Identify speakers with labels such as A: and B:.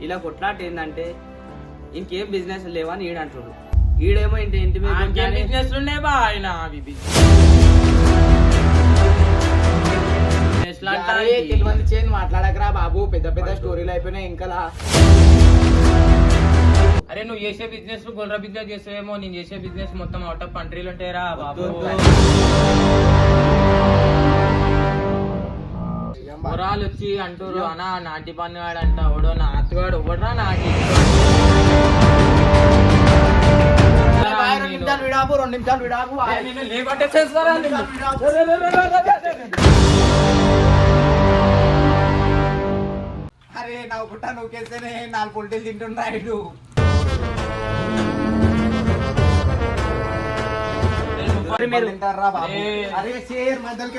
A: ఇలా కొట్లాట ఏంటంటే ఇంకేం బిజినెస్ లేవని ఈడంటాడు. ఈడేమో ఇంటి ఇంటి మీద
B: బిజినెస్ ఉన్నాయి బా ఆయన
C: తెలియని చేంజ్ మాట్లాడకరా బాబు, పెద్ద పెద్ద స్టోరీలు అయిపోయినాయి ఇంకా.
B: అరే నువ్వు చేసే బిజినెస్ గొర్రె బిజినెస్ చేసేవేమో, నేను చేసే బిజినెస్ మొత్తం అవుట్ ఆఫ్ కంట్రీలు ఉంటాయిరా బాబు. పొరాలు వచ్చి అంటారు అనా నాటి పని వాడు అంట, ఓడో నా అత్తగాడు ఓడరా నాటి.
C: 2 నిమిషాలు విడాపు, 2 నిమిషాలు విడాపు. అరే నవ్వుకుంటా నూకేస్తేనే 4 పొలిటీలు తింటున్నాడు. అరే షేర్ మధ్యలోకి